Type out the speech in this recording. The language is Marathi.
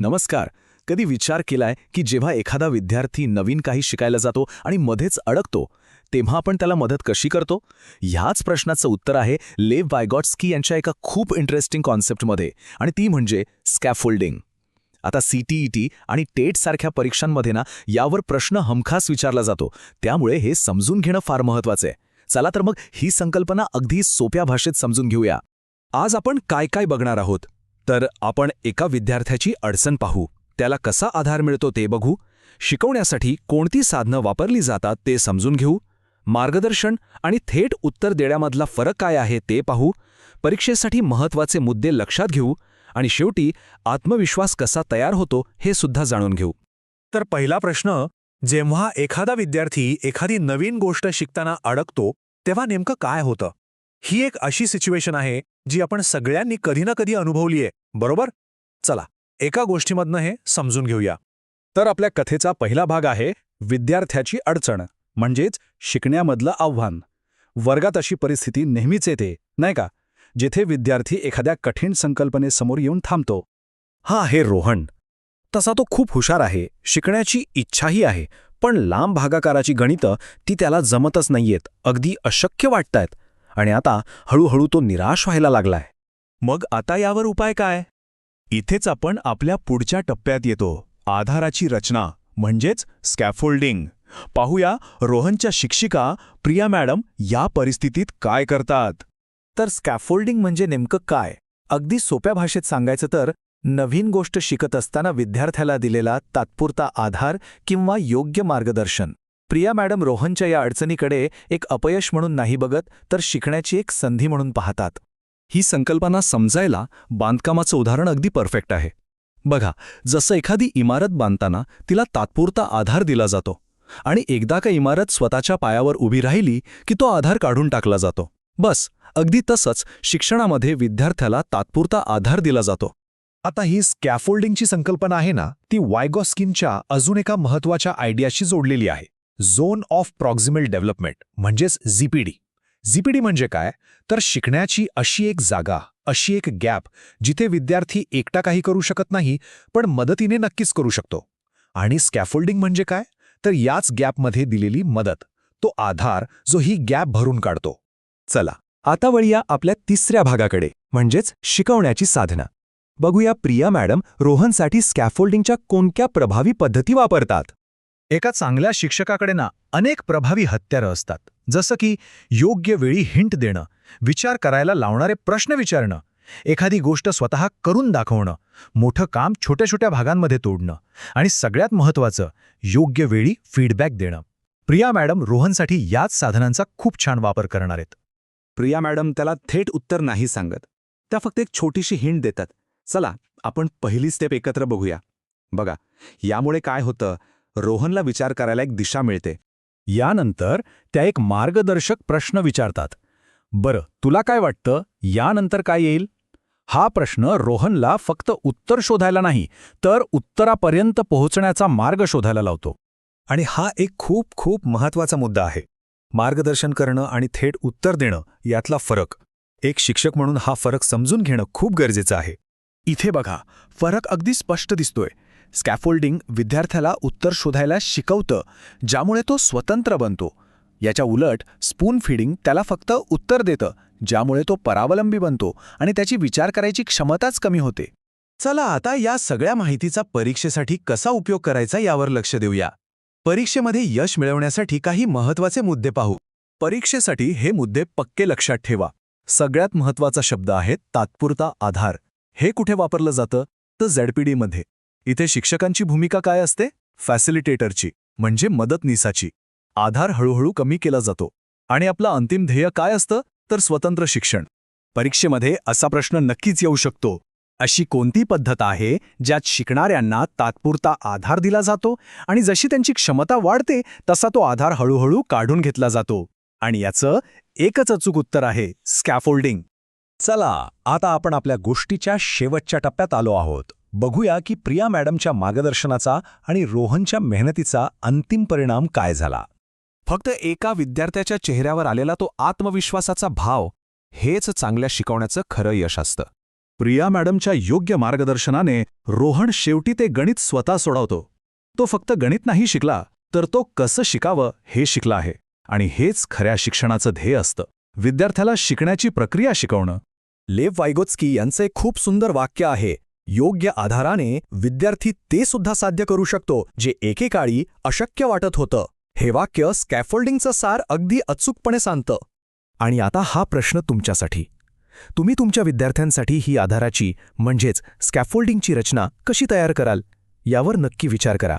नमस्कार. कधी विचार केलाय की जेव्हा एखादा विद्यार्थी नवीन काही शिकायला जातो आणि मध्येच अडकतो तेव्हा आपण त्याला मदत कशी करतो? ह्याच प्रश्नाचं उत्तर आहे लेव वायगॉट्स्की यांच्या एका खूप इंटरेस्टिंग कॉन्सेप्टमध्ये, आणि ती म्हणजे स्कॅफोल्डिंग. आता CTET आणि टेट सारख्या परीक्षांमध्ये यावर प्रश्न हमखास विचारला जातो, त्यामुळे हे समजून घेणं फार महत्त्वाचं आहे. चला तर मग ही संकल्पना अगदी सोप्या भाषेत समजून घेऊया. आज आपण काय काय बघणार आहोत, तर आपण एका विद्यार्थ्याची अडचण पाहू, त्याला कसा आधार मिळतो ते बघू, शिकवण्यासाठी कोणती साधनं वापरली जातात ते समजून घेऊ, मार्गदर्शन आणि थेट उत्तर देण्यामधला फरक काय आहे ते पाहू, परीक्षेसाठी महत्त्वाचे मुद्दे लक्षात घेऊ आणि शेवटी आत्मविश्वास कसा तयार होतो हे सुद्धा जाणून घेऊ. तर पहिला प्रश्न, जेव्हा एखादा विद्यार्थी एखादी नवीन गोष्ट शिकताना अडकतो तेव्हा नेमकं काय होतं? ही एक अशी सिच्युएशन आहे जी आपण सगळ्यांनी कधी ना कधी अनुभवली आहे, बरोबर? चला एका गोष्टीमधनं हे समजून घेऊया. तर आपल्या कथेचा पहिला भाग आहे विद्यार्थ्याची अडचण, म्हणजेच शिकण्यामधलं आव्हान. वर्गात अशी परिस्थिती नेहमीच येते, नाही का, जिथे विद्यार्थी एखाद्या कठीण संकल्पनेसमोर येऊन थांबतो. हा आहे रोहन. तसा तो खूप हुशार आहे, शिकण्याची इच्छाही आहे, पण लांब भागाकाराची गणितं ती त्याला जमतच नाहीयेत, अगदी अशक्य वाटतायत. आणि आता हळूहळू तो निराश व्हायला लागलाय. मग आता यावर उपाय काय? इथेच आपण आपल्या पुढच्या टप्प्यात येतो, आधाराची रचना, म्हणजेच स्कॅफोल्डिंग. पाहूया रोहनच्या शिक्षिका प्रिया मॅडम या परिस्थितीत काय करतात. तर स्कॅफोल्डिंग म्हणजे नेमकं काय? अगदी सोप्या भाषेत सांगायचं तर नवीन गोष्ट शिकत असताना विद्यार्थ्याला दिलेला तात्पुरता आधार किंवा योग्य मार्गदर्शन. प्रिया मॅडम रोहनच्या या अडचणीकडे एक अपयश म्हणून नाही बघत, तर शिकण्याची एक संधी म्हणून पाहतात. ही संकल्पना समजायला बांधकामाचं उदाहरण अगदी परफेक्ट आहे. बघा, जसं एखादी इमारत बांधताना तिला तात्पुरता आधार दिला जातो आणि एकदा का इमारत स्वतःच्या पायावर उभी राहिली की तो आधार काढून टाकला जातो. बस अगदी तसंच शिक्षणामध्ये विद्यार्थ्याला तात्पुरता आधार दिला जातो. आता ही स्कॅफोल्डिंगची संकल्पना आहे ना, ती वायगॉट्स्कींच्या अजून एका महत्त्वाच्या आयडियाशी जोडलेली आहे, झोन ऑफ प्रॉक्झिमल डेव्हलपमेंट, म्हणजेच ZPD. ZPD म्हणजे काय? तर शिकण्याची अशी एक जागा, अशी एक गॅप जिथे विद्यार्थी एकटा काही करू शकत नाही, पण मदतीने नक्कीच करू शकतो. आणि स्कॅफोल्डिंग म्हणजे काय? तर याच गॅपमध्ये दिलेली मदत, तो आधार जो ही गॅप भरून काढतो. चला आता वळूया आपल्या तिसऱ्या भागाकडे, म्हणजेच शिकवण्याची साधना. बघूया प्रिया मॅडम रोहनसाठी स्कॅफोल्डिंगच्या कोणत्या प्रभावी पद्धती वापरतात. एका चांगल्या शिक्षकाकडे अनेक प्रभावी हत्यारं असतात, जसं की योग्य वेळी हिंट देणं, विचार करायला लावणारे प्रश्न विचारणं, एखादी गोष्ट स्वतः करून दाखवणं, मोठं काम छोट्या छोट्या भागांमध्ये तोडणं आणि सगळ्यात महत्त्वाचं योग्य वेळी फीडबॅक देणं. प्रिया मॅडम रोहनसाठी याच साधनांचा खूप छान वापर करणार आहेत. प्रिया मॅडम त्याला थेट उत्तर नाही सांगत, त्या फक्त एक छोटीशी हिंट देतात. चला आपण पहिली स्टेप एकत्र बघूया. बघा, यामुळे काय होतं, रोहनला विचार करायला एक दिशा मिळते. यानंतर त्या एक मार्गदर्शक प्रश्न विचारतात. बरं, तुला काय वाटतं यानंतर काय येईल? हा प्रश्न रोहनला फक्त उत्तर शोधायला नाही, तर उत्तरापर्यंत पोहोचण्याचा मार्ग शोधायला लावतो. आणि हा एक खूप खूप महत्त्वाचा मुद्दा आहे, मार्गदर्शन करणं आणि थेट उत्तर देणं यातला फरक. एक शिक्षक म्हणून हा फरक समजून घेणं खूप गरजेचं आहे. इथे बघा, फरक अगदी स्पष्ट दिसतोय. स्कॅफोल्डिंग विद्यार्थ्याला उत्तर शोधायला शिकवतं, ज्यामुळे तो स्वतंत्र बनतो. याच्या उलट स्पून फीडिंग त्याला फक्त उत्तर देतं, ज्यामुळे तो परावलंबी बनतो आणि त्याची विचार करायची क्षमताच कमी होते. चला आता या सगळ्या माहितीचा परीक्षेसाठी कसा उपयोग करायचा यावर लक्ष देऊया. परीक्षेमध्ये यश मिळवण्यासाठी काही महत्त्वाचे मुद्दे पाहू. परीक्षेसाठी हे मुद्दे पक्के लक्षात ठेवा. सगळ्यात महत्त्वाचा शब्द आहे तात्पुरता आधार. हे कुठे वापरलं जातं? तर ZPD मध्ये. इथे शिक्षकांची भूमिका काय असते? फॅसिलिटेटरची, म्हणजे मदतनीसाची. आधार हळूहळू कमी केला जातो. आणि आपलं अंतिम ध्येय काय असतं? तर स्वतंत्र शिक्षण. परीक्षेमध्ये असा प्रश्न नक्कीच येऊ शकतो, अशी कोणती पद्धत आहे ज्यात शिकणाऱ्यांना तात्पुरता आधार दिला जातो आणि जशी त्यांची क्षमता वाढते तसा तो आधार हळूहळू काढून घेतला जातो? आणि याचं एकच अचूक उत्तर आहे स्कॅफोल्डिंग. चला आता आपण आपल्या गोष्टीच्या शेवटच्या टप्प्यात आलो आहोत. बघूया की प्रिया मॅडमच्या मार्गदर्शनाचा आणि रोहनच्या मेहनतीचा अंतिम परिणाम काय झाला. फक्त एका विद्यार्थ्याच्या चेहऱ्यावर आलेला तो आत्मविश्वासाचा भाव, हेच चांगल्या शिकवण्याचं खरं यश असतं. प्रिया मॅडमच्या योग्य मार्गदर्शनाने रोहन शेवटी ते गणित स्वतः सोडवतो. तो फक्त गणित नाही शिकला, तर तो कसं शिकावं हे शिकला आहे. आणि हेच खऱ्या शिक्षणाचं ध्येय असतं, विद्यार्थ्याला शिकण्याची प्रक्रिया शिकवणं. लेव वायगोत्स्की यांचे खूप सुंदर वाक्य आहे, योग्य आधाराने विद्यार्थी ते सुद्धा साध्य करू शकतो जे एकेकाळी अशक्य वाटत होतं. हे वाक्य स्कॅफोल्डिंगचं सार अगदी अचूकपणे सांगतं. आणि आता हा प्रश्न तुमच्यासाठी. तुम्ही तुमच्या विद्यार्थ्यांसाठी ही आधाराची म्हणजेच स्कॅफोल्डिंगची रचना कशी तयार कराल यावर नक्की विचार करा.